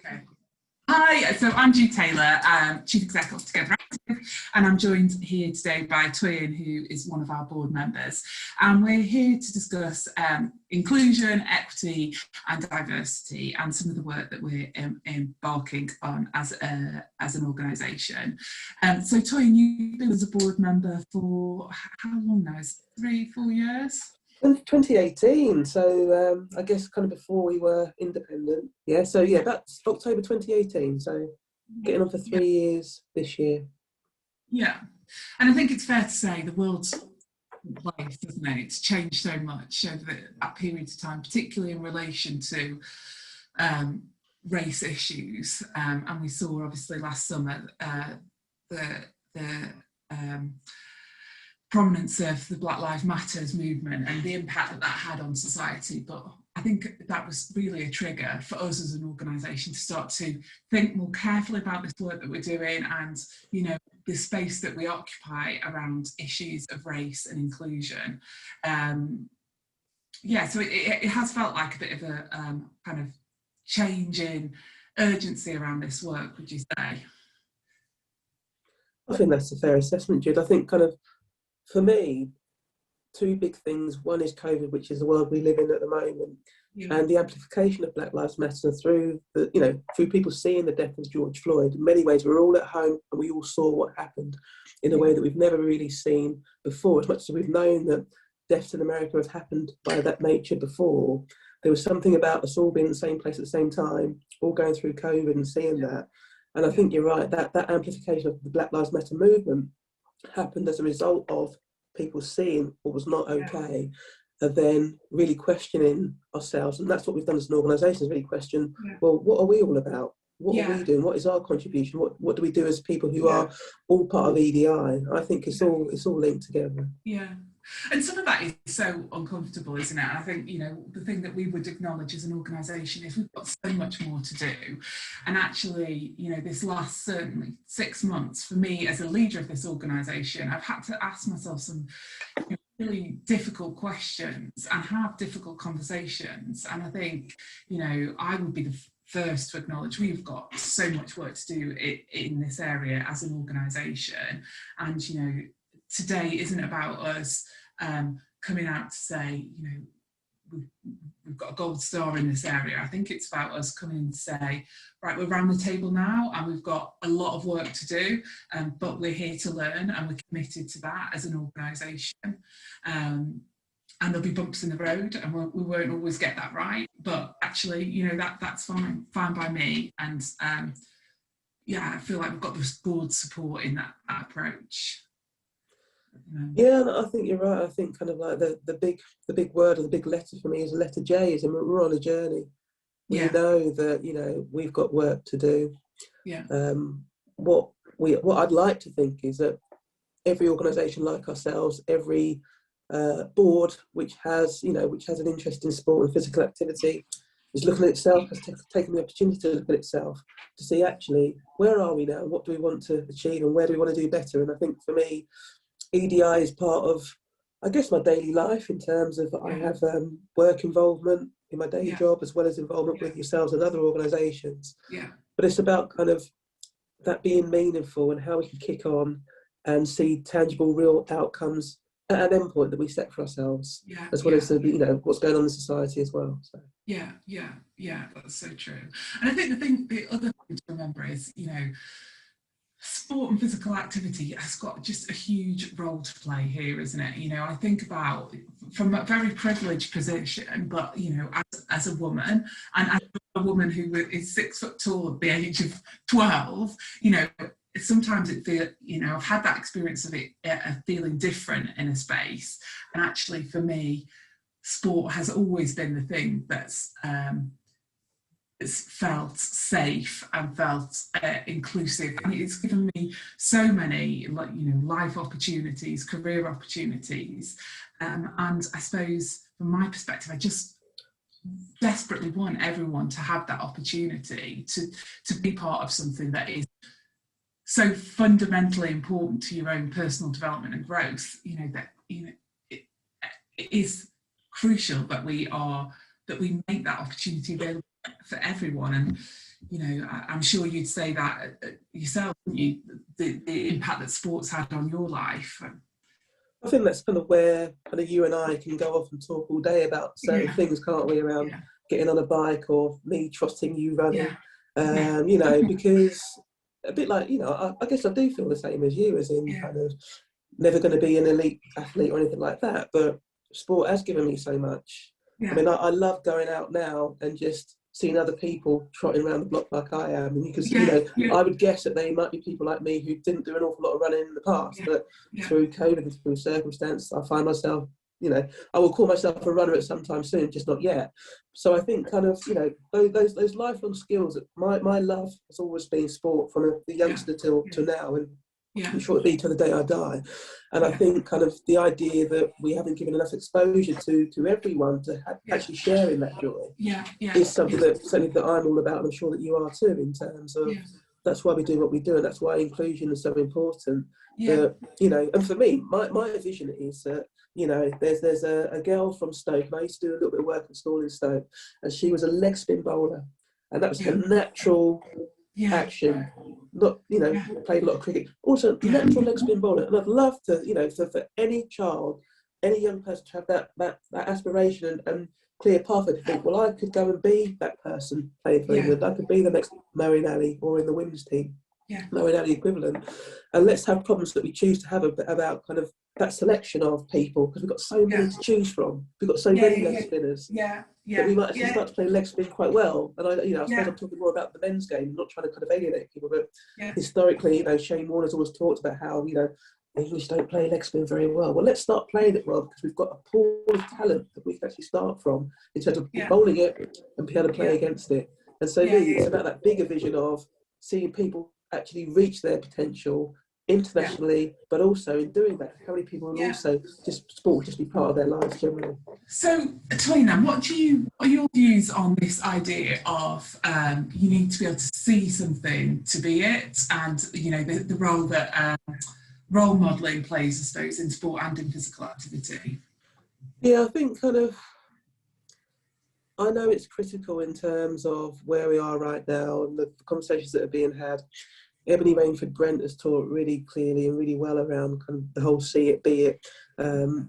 Okay. Hi, so I'm Jude Taylor, Chief Executive of Together Active, and I'm joined here today by Toyin, who is one of our board members. And we're here to discuss inclusion, equity and diversity and some of the work that we're embarking on as an organisation. So Toyin, you've been as a board member for how long now? 3-4 years? 2018, so I guess kind of before we were independent. Yeah, so yeah, that's October 2018, so getting on for 3 years this year. Yeah, and I think it's fair to say the world's place, doesn't it? It's changed so much over that period of time, particularly in relation to race issues. And we saw obviously last summer the prominence of the Black Lives Matters movement and the impact that that had on society. But I think that was really a trigger for us as an organisation to start to think more carefully about this work that we're doing and, you know, the space that we occupy around issues of race and inclusion. Yeah, so it has felt like a bit of a kind of change in urgency around this work, would you say? I think that's a fair assessment, Jude. I think kind of, for me, two big things. One is COVID, which is the world we live in at the moment, and the amplification of Black Lives Matter through through people seeing the death of George Floyd. In many ways, we're all at home and we all saw what happened in a way that we've never really seen before. As much as we've known that deaths in America have happened by that nature before, there was something about us all being in the same place at the same time, all going through COVID and seeing that. And I think you're right, that amplification of the Black Lives Matter movement happened as a result of people seeing what was not okay and then really questioning ourselves. And that's what we've done as an organisation, is really question, well, what are we all about? What are we doing? What is our contribution? What do we do as people who are all part of EDI? I think it's all linked together. Yeah. And some of that is so uncomfortable, isn't it? And I think, you know, the thing that we would acknowledge as an organisation is we've got so much more to do. And actually, you know, this last certainly 6 months for me as a leader of this organisation, I've had to ask myself some really difficult questions and have difficult conversations. And I think, you know, I would be the first to acknowledge we've got so much work to do in this area as an organisation. And, you know, today isn't about us coming out to say, you know, we've got a gold star in this area. I think it's about us coming to say, right, we're around the table now and we've got a lot of work to do, but we're here to learn and we're committed to that as an organisation. And there'll be bumps in the road and we won't always get that right, but actually, you know, that's fine by me. And yeah, I feel like we've got this board support in that approach. Yeah, I think you're right. I think kind of like the big word or the big letter for me is the letter J, is we're on a journey. We know that, you know, we've got work to do. Yeah. What I'd like to think is that every organisation like ourselves, every board which has an interest in sport and physical activity, is looking at itself, has taken the opportunity to look at itself, to see actually where are we now, what do we want to achieve, and where do we want to do better. And I think for me, EDI is part of, I guess, my daily life in terms of I have work involvement in my day job as well as involvement with yourselves and other organisations. Yeah. But it's about kind of that being meaningful and how we can kick on and see tangible, real outcomes at an endpoint that we set for ourselves, as well as what's going on in society as well. So. Yeah, that's so true. And I think the other thing to remember is, you know, sport and physical activity has got just a huge role to play here, isn't it? You know, I think about from a very privileged position, but, you know, as a woman and as a woman who is 6 foot tall at the age of 12, you know, sometimes it feels, you know, I've had that experience of it feeling different in a space. And actually for me, sport has always been the thing that's it's felt safe and felt inclusive, and it's given me so many, like, you know, life opportunities, career opportunities, and I suppose from my perspective, I just desperately want everyone to have that opportunity to be part of something that is so fundamentally important to your own personal development and growth. You know, that, you know, it is crucial that we make that opportunity available for everyone. And I'm sure you'd say that yourself, wouldn't you? The impact that sports had on your life. I think that's kind of where kind of you and I can go off and talk all day about certain things, can't we? Around getting on a bike, or me trusting you running, because a bit like, I guess I do feel the same as you, as in kind of never going to be an elite athlete or anything like that, but sport has given me so much. I mean, I love going out now and just seeing other people trotting around the block like I am, and you can, I would guess that they might be people like me who didn't do an awful lot of running in the past, but through COVID and through circumstance, I find myself, I will call myself a runner at some time soon, just not yet. So I think kind of, those lifelong skills, my love has always been sport from the youngster till now, and I'm sure it'll be till the day I die. And I think kind of the idea that we haven't given enough exposure to everyone to actually share in that joy is something that certainly that I'm all about, and I'm sure that you are too, in terms of that's why we do what we do, and that's why inclusion is so important. That, and for me, my vision is that, there's a girl from Stoke, and I used to do a little bit of work at school in Stoke, and she was a leg spin bowler, and that was her natural action. Not, played a lot of cricket, also natural leg spin bowler. And I'd love to, for any child, any young person to have that aspiration and clear pathway to think, well, I could go and be that person playing for England. I could be the next Marinelli, or in the women's team, Marinelli equivalent. And let's have problems that we choose to have about kind of that selection of people, because we've got so many to choose from. We've got so many leg spinners. That we might actually start to play leg spin quite well. And I suppose I'm talking more about the men's game, not trying to kind of alienate people, but historically, Shane Warner's always talked about how, English don't play leg spin very well. Well, let's start playing it well, because we've got a pool of talent that we can actually start from in terms of bowling it and be able to play against it. And so really, it's about that bigger vision of seeing people actually reach their potential internationally, but also in doing that, how many people will also sport will just be part of their lives generally. So, Toyin, what are your views on this idea of you need to be able to see something to be it, and the role that role modelling plays, I suppose, in sport and in physical activity? Yeah, I think kind of, I know it's critical in terms of where we are right now and the conversations that are being had. Ebony Rainford Brent has taught really clearly and really well around kind of the whole see it, be it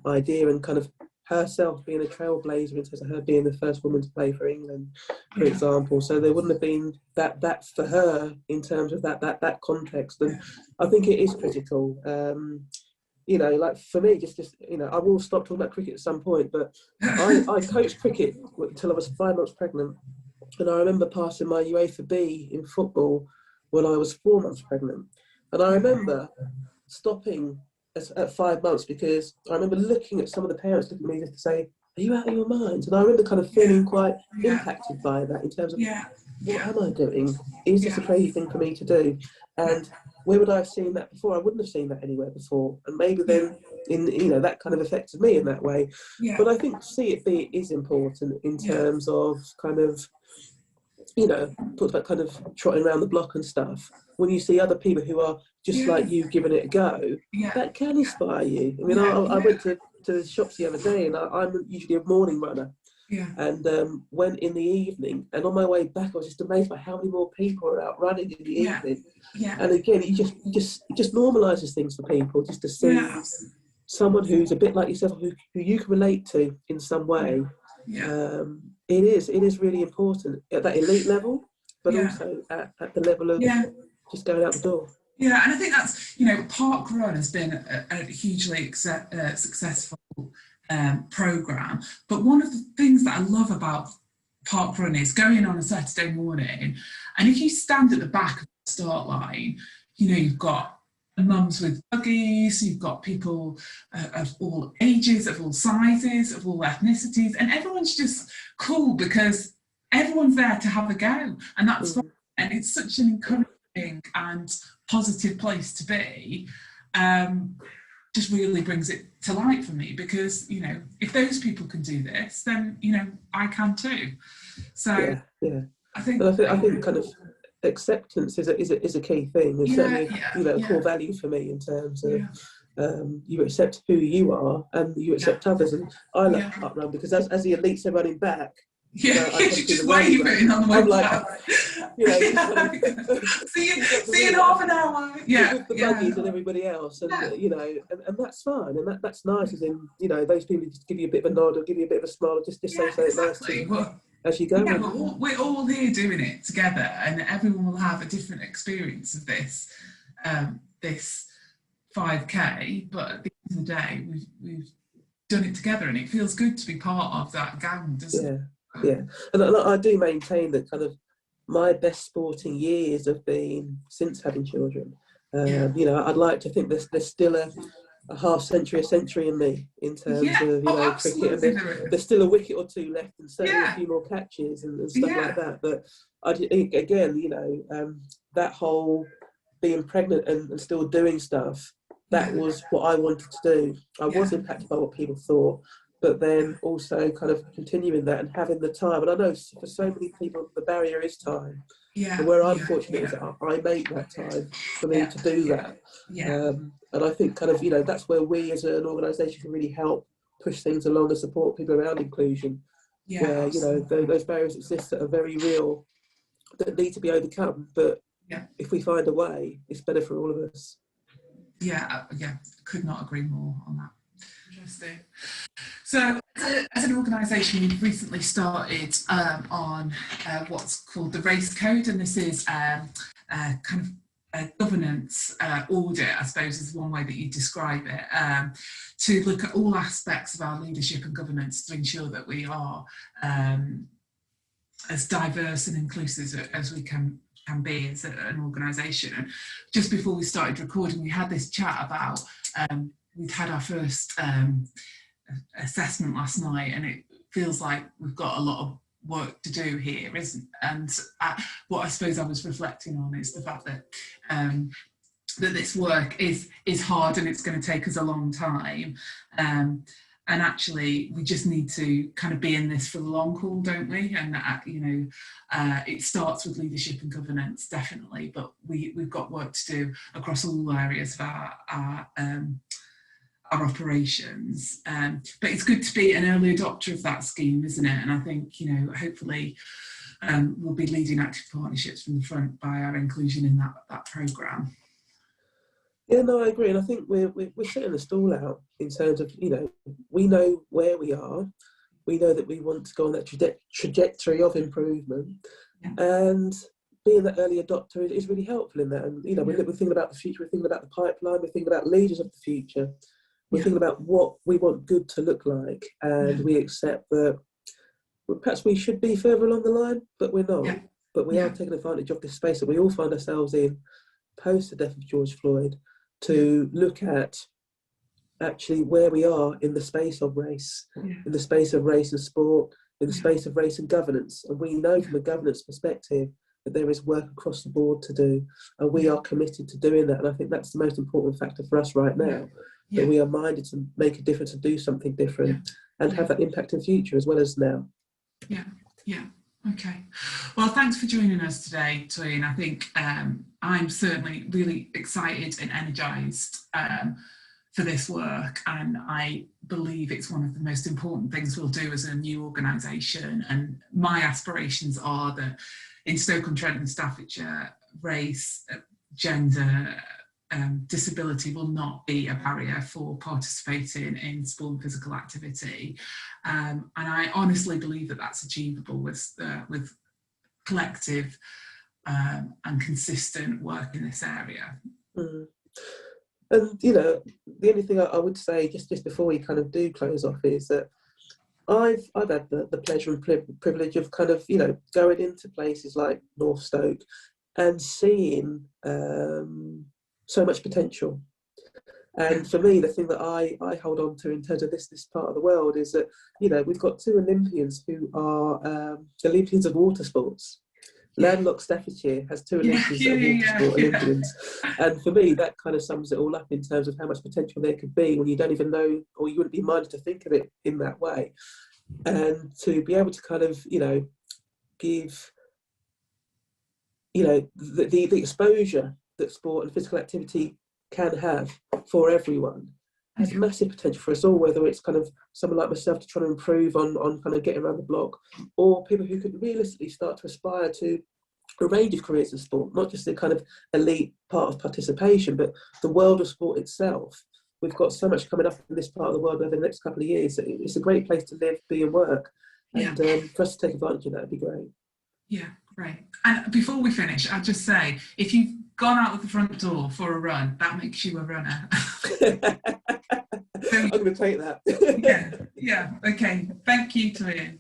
idea, and kind of herself being a trailblazer in terms of her being the first woman to play for England, for example. So there wouldn't have been that for her in terms of that context. And I think it is critical. Like for me, just I will stop talking about cricket at some point, but I coached cricket until I was 5 months pregnant. And I remember passing my UEFA B in football when I was 4 months pregnant. And I remember stopping at 5 months, because I remember looking at some of the parents looking at me just to say, are you out of your mind? And I remember kind of feeling quite impacted by that in terms of, what am I doing? Is this a crazy thing for me to do? And where would I have seen that before? I wouldn't have seen that anywhere before. And maybe then, that kind of affected me in that way. But I think see it, be it is important in terms of kind of, talked about kind of trotting around the block and stuff. When you see other people who are just like you giving it a go, that can inspire you. I mean, I went to the shops the other day, and I'm usually a morning runner. And went in the evening, and on my way back I was just amazed by how many more people are out running in the evening. And again, it just normalises things for people, just to see someone who's a bit like yourself, who you can relate to in some way. It is really important at that elite level, but also at the level of just going out the door. And I think that's, Park Run has been a hugely successful programme. But one of the things that I love about Park Run is going on a Saturday morning, and if you stand at the back of the start line, you've got mums with buggies, you've got people of all ages, of all sizes, of all ethnicities, and everyone's just cool because everyone's there to have a go, and that's fun. And it's such an encouraging and positive place to be. Just really brings it to light for me, because if those people can do this, then I can too. So I think kind of acceptance is a key thing. It's certainly a core value for me in terms of you accept who you are and you accept others. And I love Park Run because as the elites are running back, You know, I come you're to just the running race. waving on the way I'm like, down. you know, See you in half an hour. Yeah, with the buggies and everybody else, and you know, and that's fine, and that's nice. As in, you know, those people just give you a bit of a nod or give you a bit of a smile, or just say something nice to you as you go. Yeah, we're all here doing it together, and everyone will have a different experience of this this 5K. But at the end of the day, we've done it together, and it feels good to be part of that gang, doesn't it? Yeah, and I do maintain that kind of my best sporting years have been since having children. You know, I'd like to think there's still a half century, a century in me in terms of, you know, cricket, and there's still a wicket or two left, and certainly a few more catches and stuff like that. But again, you know, that whole being pregnant and still doing stuff, that was what I wanted to do. I was impacted by what people thought, but then also kind of continuing that and having the time. And I know for so many people, the barrier is time. And where I'm fortunate is that I make that time for me to do that. And I think kind of, you know, that's where we as an organisation can really help push things along and support people around inclusion, where, you know, those barriers exist that are very real, that need to be overcome. But if we find a way, it's better for all of us. Could not agree more on that. Interesting. So, as an organisation, we've recently started on what's called the Race Code, and this is kind of a governance audit, I suppose, is one way that you describe it, to look at all aspects of our leadership and governance to ensure that we are as diverse and inclusive as we can be as an organisation. And just before we started recording, we had this chat about we'd had our first assessment last night, and it feels like we've got a lot of work to do here, isn't? And what I suppose I was reflecting on is the fact that that this work is hard, and it's going to take us a long time. And actually, we just need to kind of be in this for the long haul, don't we? And you know, it starts with leadership and governance, definitely, but we've got work to do across all areas of our operations. But it's good to be an early adopter of that scheme, isn't it? And I think, you know, hopefully we'll be leading active partnerships from the front by our inclusion in that programme. Yeah, no, I agree, and I think we're setting the stall out in terms of, you know, we know where we are, we know that we want to go on that trajectory of improvement, and being that early adopter is really helpful in that. And, you know, we're thinking about the future, we're thinking about the pipeline, we're thinking about leaders of the future, we're thinking about what we want good to look like, and we accept that perhaps we should be further along the line, but we're not. But we are taking advantage of this space that we all find ourselves in post the death of George Floyd, to look at actually where we are in the space of race, in the space of race and sport, in the space of race and governance. And we know from a governance perspective that there is work across the board to do, and we are committed to doing that. And I think that's the most important factor for us right now, that we are minded to make a difference and do something different and have that impact in future as well as now. Okay. Well, thanks for joining us today, Toyin. I think I'm certainly really excited and energised for this work, and I believe it's one of the most important things we'll do as a new organisation. And my aspirations are that in Stoke-on-Trent and Staffordshire, race, gender, disability will not be a barrier for participating in sport and physical activity, and I honestly believe that that's achievable with collective and consistent work in this area. And, you know, the only thing I would say just before we kind of do close off is that I've had the pleasure and privilege of kind of, you know, going into places like North Stoke and seeing so much potential. And for me, the thing that I hold on to in terms of this part of the world is that, you know, we've got two Olympians who are Olympians of water sports. Landlocked Staffordshire has two Olympians of water sport Olympians. And for me, that kind of sums it all up in terms of how much potential there could be when you don't even know, or you wouldn't be minded to think of it in that way. And to be able to kind of, you know, give, you know, the exposure that sport and physical activity can have for everyone, has massive potential for us all, whether it's kind of someone like myself to try to improve on kind of getting around the block, or people who could realistically start to aspire to a range of careers in sport, not just the kind of elite part of participation, but the world of sport itself. We've got so much coming up in this part of the world over the next couple of years. It's a great place to live, be and work. And for us to take advantage of that would be great. Yeah, great. And before we finish, I'll just say, if you've gone out of the front door for a run, that makes you a runner. I'm going to take that. Yeah, okay. Thank you, Toyin.